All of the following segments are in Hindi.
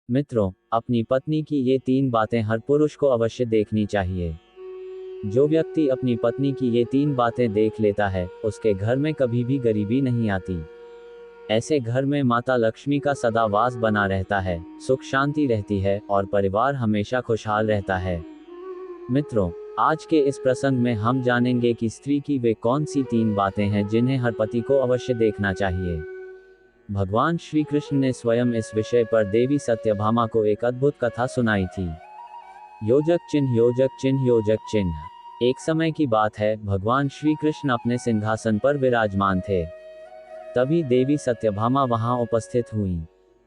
मित्रों, अपनी पत्नी की ये 3 बातें हर पुरुष को अवश्य देखनी चाहिए। जो व्यक्ति अपनी पत्नी की ये 3 बातें देख लेता है, उसके घर में कभी भी गरीबी नहीं आती। ऐसे घर में माता लक्ष्मी का सदा वास बना रहता है, सुख शांति रहती है और परिवार हमेशा खुशहाल रहता है। मित्रों, आज के इस प्रसंग में हम जानेंगे कि स्त्री की वे कौन सी 3 बातें हैं जिन्हें हर पति को अवश्य देखना चाहिए। भगवान श्री कृष्ण ने स्वयं इस विषय पर देवी सत्यभामा को एक अद्भुत कथा सुनाई थी। योजक चिन्ह योजक चिन्ह योजक चिन्ह। एक समय की बात है, भगवान श्री कृष्ण अपने सिंहासन पर विराजमान थे। तभी देवी सत्यभामा वहां उपस्थित हुई।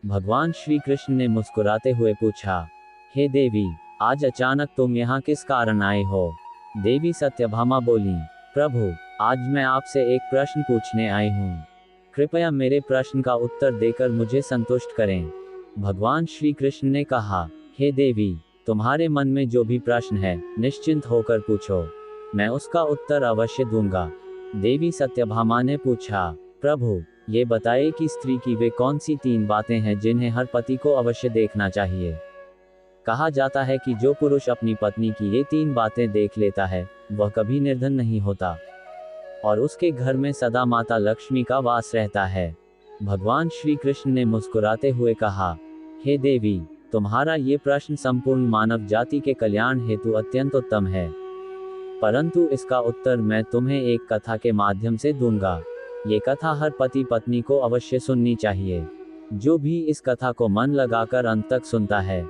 भगवान श्री कृष्ण ने मुस्कुराते हुए पूछा, हे देवी, आज अचानक तुम यहाँ किस कारण आए हो? देवी सत्यभामा बोली, प्रभु, आज मैं आपसे एक प्रश्न पूछने आई हूँ। कृपया मेरे प्रश्न का उत्तर देकर मुझे संतुष्ट करें। भगवान श्री कृष्ण ने कहा, हे देवी, तुम्हारे मन में जो भी प्रश्न है, निश्चिंत होकर पूछो, मैं उसका उत्तर अवश्य दूंगा। देवी सत्यभामा ने पूछा, प्रभु, ये बताइए कि स्त्री की वे कौन सी 3 बातें हैं जिन्हें हर पति को अवश्य देखना चाहिए। कहा जाता है कि जो पुरुष अपनी पत्नी की ये 3 बातें देख लेता है, वह कभी निर्धन नहीं होता और उसके घर में सदा माता लक्ष्मी का वास रहता है। भगवान श्री कृष्ण ने मुस्कुराते हुए कहा, हे देवी, तुम्हारा ये प्रश्न संपूर्ण मानव जाति के कल्याण हेतु अत्यंत उत्तम है, परंतु इसका उत्तर मैं तुम्हें एक कथा के माध्यम से दूंगा। ये कथा हर पति पत्नी को अवश्य सुननी चाहिए। जो भी इस कथा को मन लगाकर अंत तक सुनता है,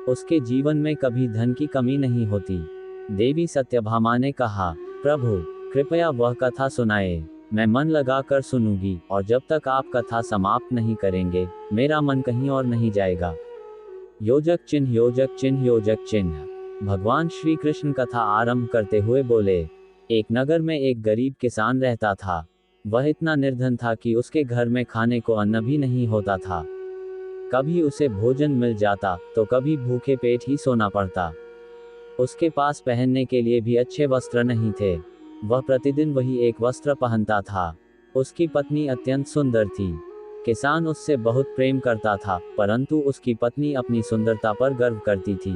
उसके जीवन में कभी धन की कमी नहीं होती। देवी सत्यभामा ने कहा, प्रभु, कृपया वह कथा सुनाए, मैं मन लगाकर सुनूंगी और जब तक आप कथा समाप्त नहीं करेंगे, मेरा मन कहीं और नहीं जाएगा। योजक चिन्ह योजक चिन्ह योजक चिन्ह। भगवान श्री कृष्ण कथा आरंभ करते हुए बोले, एक नगर में एक गरीब किसान रहता था। वह इतना निर्धन था कि उसके घर में खाने को अन्न भी नहीं होता था। कभी उसे भोजन मिल जाता तो कभी भूखे पेट ही सोना पड़ता। उसके पास पहनने के लिए भी अच्छे वस्त्र नहीं थे। वह प्रतिदिन वही एक वस्त्र पहनता था। उसकी पत्नी अत्यंत सुंदर थी। किसान उससे बहुत प्रेम करता था, परंतु उसकी पत्नी अपनी सुंदरता पर गर्व करती थी।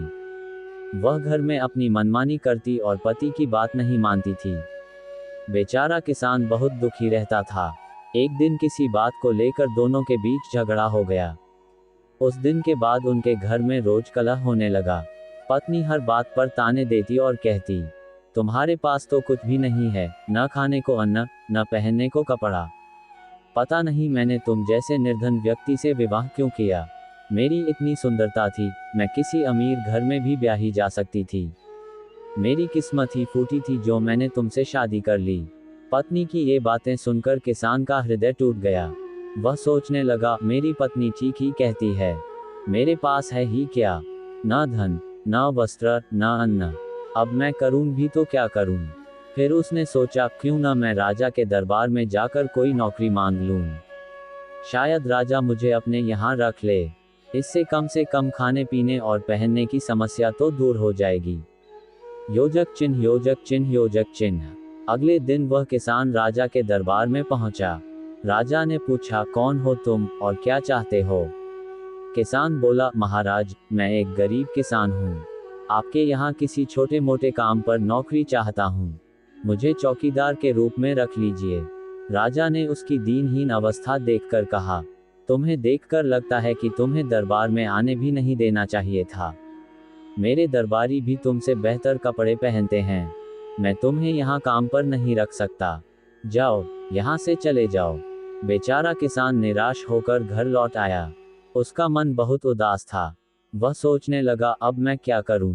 वह घर में अपनी मनमानी करती और पति की बात नहीं मानती थी। बेचारा किसान बहुत दुखी रहता था। एक दिन किसी बात को लेकर दोनों के बीच झगड़ा हो गया। उस दिन के बाद उनके घर में रोज कलह होने लगा। पत्नी हर बात पर ताने देती और कहती, तुम्हारे पास तो कुछ भी नहीं है, न खाने को अन्न, न पहनने को कपड़ा। पता नहीं मैंने तुम जैसे निर्धन व्यक्ति से विवाह क्यों किया। मेरी इतनी सुंदरता थी, मैं किसी अमीर घर में भी ब्याही जा सकती थी। मेरी किस्मत ही फूटी थी जो मैंने तुमसे शादी कर ली। पत्नी की ये बातें सुनकर किसान का हृदय टूट गया। वह सोचने लगा, मेरी पत्नी ठीक ही कहती है। मेरे पास है ही क्या, न धन, न वस्त्र, न अन्न। अब मैं करूं भी तो क्या करूं? फिर उसने सोचा, क्यों न मैं राजा के दरबार में जाकर कोई नौकरी मांग लूं। शायद राजा मुझे अपने यहाँ रख ले। इससे कम खाने पीने और पहनने की समस्या तो दूर हो जाएगी। योजक चिन्ह योजक चिन्ह योजक चिन्ह। अगले दिन वह किसान राजा के दरबार में पहुंचा। राजा ने पूछा, कौन हो तुम और क्या चाहते हो? किसान बोला, महाराज, मैं एक गरीब किसान हूँ। आपके यहाँ किसी छोटे मोटे काम पर नौकरी चाहता हूँ। मुझे चौकीदार के रूप में रख लीजिए। राजा ने उसकी दीनहीन अवस्था देखकर कहा, तुम्हें देखकर लगता है कि तुम्हें दरबार में आने भी नहीं देना चाहिए था। मेरे दरबारी भी तुमसे बेहतर कपड़े पहनते हैं। मैं तुम्हें यहाँ काम पर नहीं रख सकता। जाओ, यहाँ से चले जाओ। बेचारा किसान निराश होकर घर लौट आया। उसका मन बहुत उदास था। वह सोचने लगा, अब मैं क्या करूं?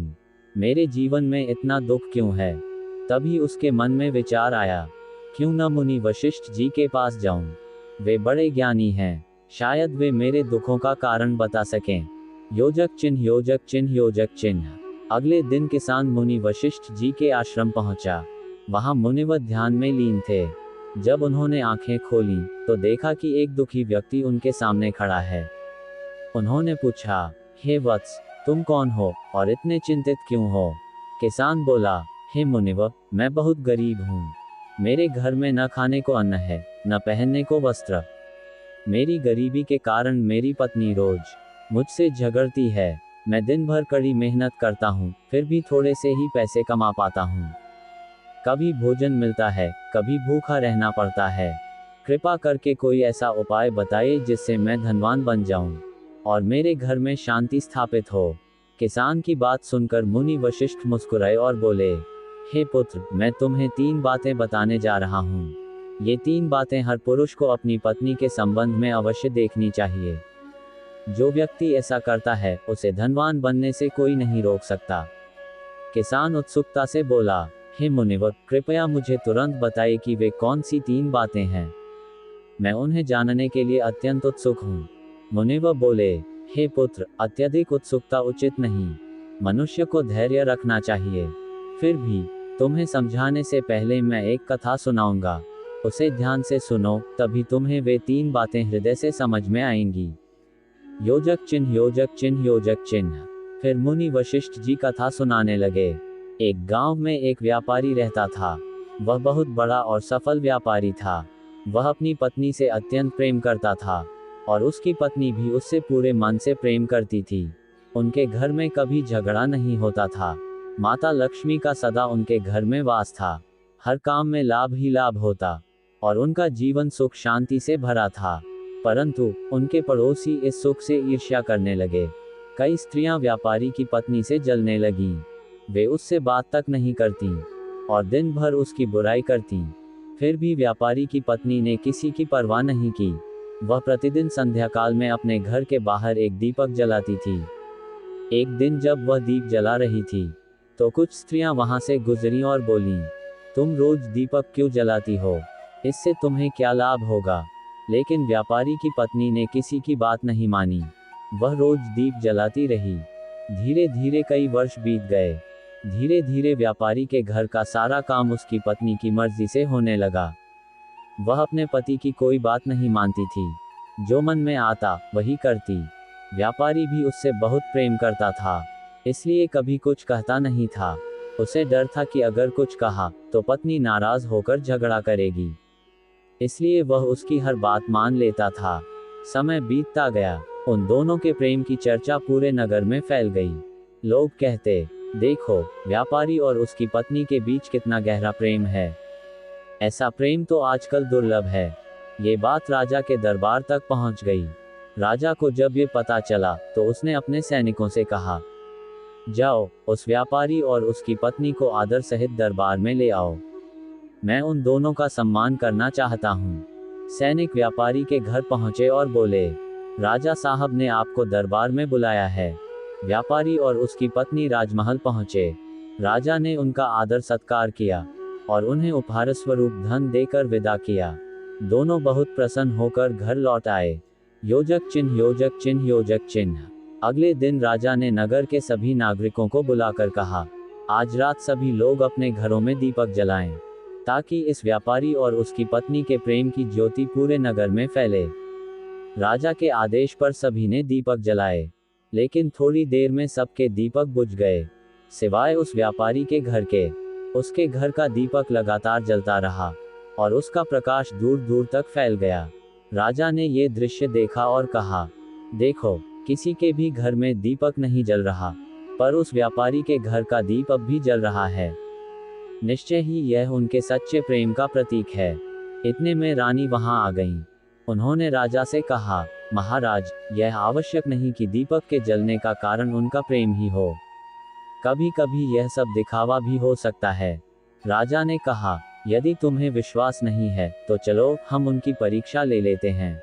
मेरे जीवन में इतना दुख क्यों है? तभी उसके मन में विचार आया, क्यों न मुनि वशिष्ठ जी के पास जाऊं? वे बड़े ज्ञानी हैं, शायद वे मेरे दुखों का कारण बता सकें। योजक चिन्ह योजक चिन्ह योजक चिन्ह। अगले दिन किसान मुनि वशिष्ठ जी के आश्रम पहुंचा। वहां मुनिवर ध्यान में लीन थे। जब उन्होंने आंखें खोली तो देखा कि एक दुखी व्यक्ति उनके सामने खड़ा है। उन्होंने पूछा, हे वत्स, तुम कौन हो और इतने चिंतित क्यों हो? किसान बोला, हे मुनिवर, मैं बहुत गरीब हूँ। मेरे घर में न खाने को अन्न है, न पहनने को वस्त्र। मेरी गरीबी के कारण मेरी पत्नी रोज मुझसे झगड़ती है। मैं दिन भर कड़ी मेहनत करता हूँ, फिर भी थोड़े से ही पैसे कमा पाता हूँ। कभी भोजन मिलता है, कभी भूखा रहना पड़ता है। कृपा करके कोई ऐसा उपाय बताइए जिससे मैं धनवान बन जाऊं और मेरे घर में शांति स्थापित हो। किसान की बात सुनकर मुनि वशिष्ठ मुस्कुराए और बोले, हे पुत्र, मैं तुम्हें 3 बातें बताने जा रहा हूँ। ये 3 बातें हर पुरुष को अपनी पत्नी के संबंध में अवश्य देखनी चाहिए। जो व्यक्ति ऐसा करता है, उसे धनवान बनने से कोई नहीं रोक सकता। किसान उत्सुकता से बोला, हे मुनिवर, कृपया मुझे तुरंत बताइए कि वे कौन सी 3 बातें हैं। मैं उन्हें जानने के लिए अत्यंत उत्सुक हूँ। मुनिवर बोले, हे पुत्र, अत्यधिक उत्सुकता उचित नहीं। मनुष्य को धैर्य रखना चाहिए। फिर भी तुम्हें समझाने से पहले मैं एक कथा सुनाऊंगा, उसे ध्यान से सुनो, तभी तुम्हें वे 3 बातें हृदय से समझ में आएंगी। योजक चिन्ह, योजक चिन्ह, योजक चिन्ह। फिर मुनि वशिष्ठ जी कथा सुनाने लगे। एक गांव में एक व्यापारी रहता था। वह बहुत बड़ा और सफल व्यापारी था। वह अपनी पत्नी से अत्यंत प्रेम करता था और उसकी पत्नी भी उससे पूरे मन से प्रेम करती थी। उनके घर में कभी झगड़ा नहीं होता था। माता लक्ष्मी का सदा उनके घर में वास था। हर काम में लाभ ही लाभ होता और उनका जीवन सुख शांति से भरा था। परंतु उनके पड़ोसी इस सुख से ईर्ष्या करने लगे। कई स्त्रियां व्यापारी की पत्नी से जलने लगीं। वे उससे बात तक नहीं करतीं और दिन भर उसकी बुराई करतीं। फिर भी व्यापारी की पत्नी ने किसी की परवाह नहीं की। वह प्रतिदिन संध्या काल में अपने घर के बाहर एक दीपक जलाती थी। एक दिन जब वह दीप जला रही थी, तो कुछ स्त्रियां वहां से गुजरीं और बोलीं, तुम रोज दीपक क्यों जलाती हो? इससे तुम्हें क्या लाभ होगा? लेकिन व्यापारी की पत्नी ने किसी की बात नहीं मानी। वह रोज दीप जलाती रही। धीरे धीरे कई वर्ष बीत गए। धीरे धीरे व्यापारी के घर का सारा काम उसकी पत्नी की मर्जी से होने लगा। वह अपने पति की कोई बात नहीं मानती थी। जो मन में आता वही करती। व्यापारी भी उससे बहुत प्रेम करता था, इसलिए कभी कुछ कहता नहीं था। उसे डर था कि अगर कुछ कहा तो पत्नी नाराज होकर झगड़ा करेगी, इसलिए वह उसकी हर बात मान लेता था। समय बीतता गया। उन दोनों के प्रेम की चर्चा पूरे नगर में फैल गई। लोग कहते, देखो, व्यापारी और उसकी पत्नी के बीच कितना गहरा प्रेम है। ऐसा प्रेम तो आजकल दुर्लभ है। ये बात राजा के दरबार तक पहुंच गई। राजा को जब ये पता चला तो उसने अपने सैनिकों से कहा, जाओ, उस व्यापारी और उसकी पत्नी को आदर सहित दरबार में ले आओ। मैं उन दोनों का सम्मान करना चाहता हूँ। सैनिक व्यापारी के घर पहुंचे और बोले, राजा साहब ने आपको दरबार में बुलाया है। व्यापारी और उसकी पत्नी राजमहल पहुंचे। राजा ने उनका आदर सत्कार किया और उन्हें उपहार स्वरूप धन देकर विदा किया। दोनों बहुत प्रसन्न होकर घर लौट आए। योजक चिन्ह, योजक चिन्ह, योजक चिन्ह। अगले दिन राजा ने नगर के सभी नागरिकों को बुलाकर कहा, आज रात सभी लोग अपने घरों में दीपक जलाएं, ताकि इस व्यापारी और उसकी पत्नी के प्रेम की ज्योति पूरे नगर में फैले। राजा के आदेश पर सभी ने दीपक जलाए, लेकिन थोड़ी देर में सबके दीपक बुझ गए, सिवाय उस व्यापारी के घर के। उसके घर का दीपक लगातार जलता रहा और उसका प्रकाश दूर दूर तक फैल गया। राजा ने ये दृश्य देखा और कहा, देखो, किसी के भी घर में दीपक नहीं जल रहा, पर उस व्यापारी के घर का दीप अब भी जल रहा है। निश्चय ही यह उनके सच्चे प्रेम का प्रतीक है। इतने में रानी वहां आ गईं। उन्होंने राजा से कहा, महाराज, यह आवश्यक नहीं कि दीपक के जलने का कारण उनका प्रेम ही हो। कभी कभी यह सब दिखावा भी हो सकता है। राजा ने कहा, यदि तुम्हें विश्वास नहीं है तो चलो हम उनकी परीक्षा ले लेते हैं,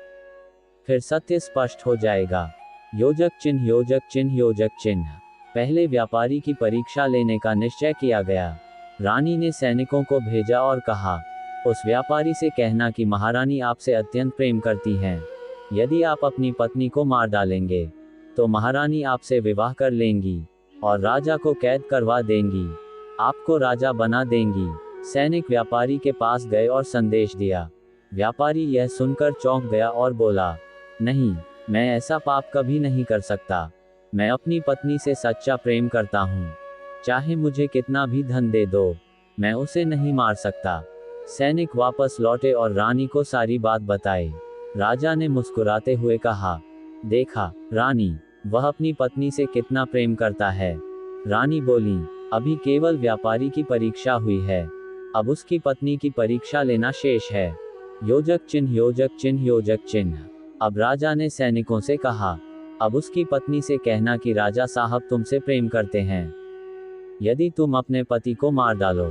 फिर सत्य स्पष्ट हो जाएगा। योजक चिन्ह, योजक चिन्ह, योजक चिन्ह। पहले व्यापारी की परीक्षा लेने का निश्चय किया गया। रानी ने सैनिकों को भेजा और कहा, उस व्यापारी से कहना कि महारानी आपसे अत्यंत प्रेम करती हैं। यदि आप अपनी पत्नी को मार डालेंगे तो महारानी आपसे विवाह कर लेंगी और राजा को कैद करवा देंगी, आपको राजा बना देंगी। सैनिक व्यापारी के पास गए और संदेश दिया। व्यापारी यह सुनकर चौंक गया और बोला, नहीं, मैं ऐसा पाप कभी नहीं कर सकता। मैं अपनी पत्नी से सच्चा प्रेम करता हूँ। चाहे मुझे कितना भी धन दे दो, मैं उसे नहीं मार सकता। सैनिक वापस लौटे और रानी को सारी बात बताई। राजा ने मुस्कुराते हुए कहा, देखा रानी, वह अपनी पत्नी से कितना प्रेम करता है। रानी बोली, अभी केवल व्यापारी की परीक्षा हुई है, अब उसकी पत्नी की परीक्षा लेना शेष है। योजक चिन्ह योजक चिन्ह योजक चिन्ह। अब राजा ने सैनिकों से कहा, अब उसकी पत्नी से कहना कि राजा साहब तुमसे प्रेम करते हैं। यदि तुम अपने पति को मार डालो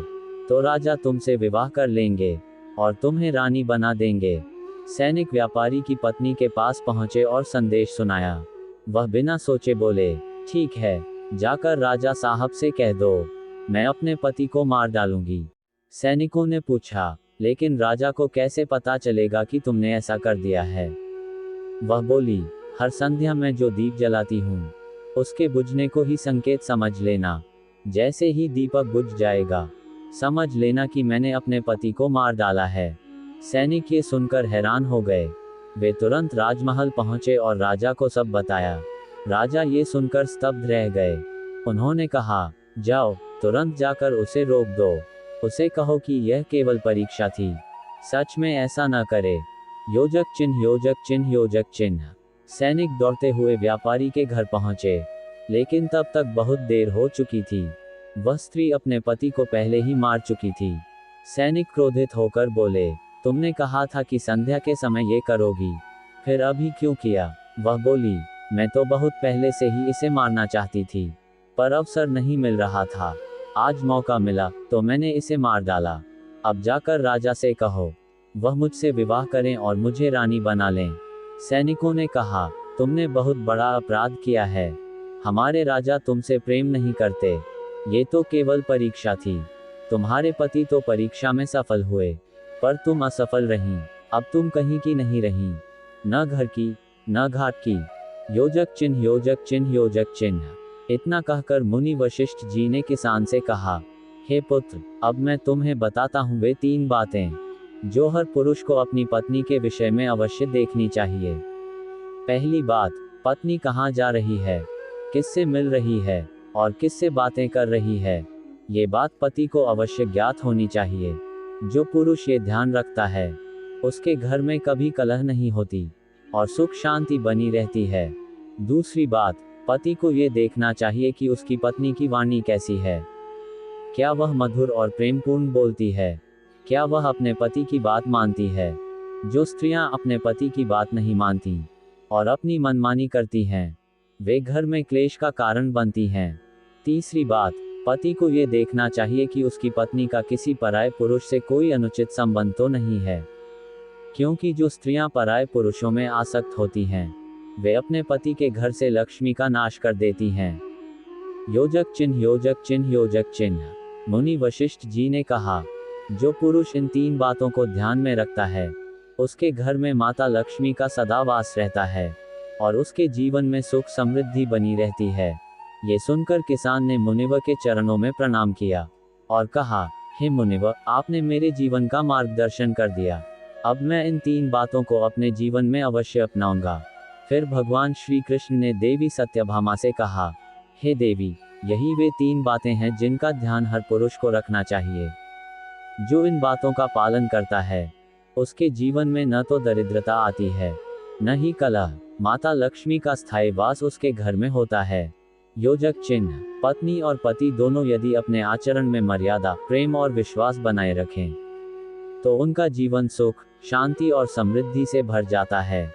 तो राजा तुमसे विवाह कर लेंगे और तुम्हें रानी बना देंगे। सैनिक व्यापारी की पत्नी के पास पहुंचे और संदेश सुनाया। वह बिना सोचे बोले, ठीक है, जाकर राजा साहब से कह दो, मैं अपने पति को मार डालूंगी। सैनिकों ने पूछा, लेकिन राजा को कैसे पता चलेगा कि तुमने ऐसा कर दिया है? वह बोली, हर संध्या में जो दीप जलाती हूँ उसके बुझने को ही संकेत समझ लेना। जैसे ही दीपक बुझ जाएगा समझ लेना कि मैंने अपने पति को मार डाला है। सैनिक ये सुनकर हैरान हो गए। वे तुरंत राजमहल पहुंचे और राजा को सब बताया। राजा ये सुनकर स्तब्ध रह गए। उन्होंने कहा, जाओ, तुरंत जाकर उसे रोक दो। उसे कहो कि यह केवल परीक्षा थी, सच में ऐसा न करे। योजक चिन्ह योजक चिन्ह योजक चिन्ह। सैनिक दौड़ते हुए व्यापारी के घर पहुंचे, लेकिन तब तक बहुत देर हो चुकी थी। वह स्त्री अपने पति को पहले ही मार चुकी थी। सैनिक क्रोधित होकर बोले, तुमने कहा था कि संध्या के समय ये करोगी, फिर अभी क्यों किया? वह बोली, मैं तो बहुत पहले से ही इसे मारना चाहती थी, पर अवसर नहीं मिल रहा था। आज मौका मिला तो मैंने इसे मार डाला। अब जाकर राजा से कहो, वह मुझसे विवाह करें और मुझे रानी बना लें। सैनिकों ने कहा, तुमने बहुत बड़ा अपराध किया है। हमारे राजा तुमसे प्रेम नहीं करते। ये तो केवल परीक्षा थी। तुम्हारे पति तो परीक्षा में सफल हुए, पर तुम असफल रहीं। अब तुम कहीं की नहीं रहीं, न घर की न घाट की। योजक चिन्ह योजक चिन्ह योजक चिन्ह। इतना कहकर मुनि वशिष्ठ जी ने किसान से कहा, हे पुत्र, अब मैं तुम्हें बताता हूँ वे 3 बातें जो हर पुरुष को अपनी पत्नी के विषय में अवश्य देखनी चाहिए। पहली बात, पत्नी कहाँ जा रही है, किससे मिल रही है और किससे बातें कर रही है। ये बात पति को अवश्य ज्ञात होनी चाहिए। जो पुरुष ये ध्यान रखता है उसके घर में कभी कलह नहीं होती और सुख शांति बनी रहती है। दूसरी बात, पति को ये देखना चाहिए कि उसकी पत्नी की वाणी कैसी है। क्या वह मधुर और प्रेमपूर्ण बोलती है? क्या वह अपने पति की बात मानती है? जो स्त्रियां अपने पति की बात नहीं मानती और अपनी मनमानी करती हैं, वे घर में क्लेश का कारण बनती हैं। तीसरी बात, पति को ये देखना चाहिए कि उसकी पत्नी का किसी पराये पुरुष से कोई अनुचित संबंध तो नहीं है, क्योंकि जो स्त्रियां पराये पुरुषों में आसक्त होती हैं, वे अपने पति के घर से लक्ष्मी का नाश कर देती हैं। योजक चिन्ह योजक चिन्ह योजक चिन्ह। मुनि वशिष्ठ जी ने कहा, जो पुरुष इन 3 बातों को ध्यान में रखता है उसके घर में माता लक्ष्मी का सदा वास रहता है और उसके जीवन में सुख समृद्धि बनी रहती है। ये सुनकर किसान ने मुनिवर के चरणों में प्रणाम किया और कहा, हे मुनिवर, आपने मेरे जीवन का मार्गदर्शन कर दिया। अब मैं इन 3 बातों को अपने जीवन में अवश्य अपनाऊंगा। फिर भगवान श्री कृष्ण ने देवी सत्यभामा से कहा, हे देवी, यही वे 3 बातें हैं जिनका ध्यान हर पुरुष को रखना चाहिए। जो इन बातों का पालन करता है उसके जीवन में न तो दरिद्रता आती है न ही कलह। माता लक्ष्मी का स्थायी वास उसके घर में होता है। योजक चिन्ह, पत्नी और पति दोनों यदि अपने आचरण में मर्यादा, प्रेम और विश्वास बनाए रखें तो उनका जीवन सुख, शांति और समृद्धि से भर जाता है।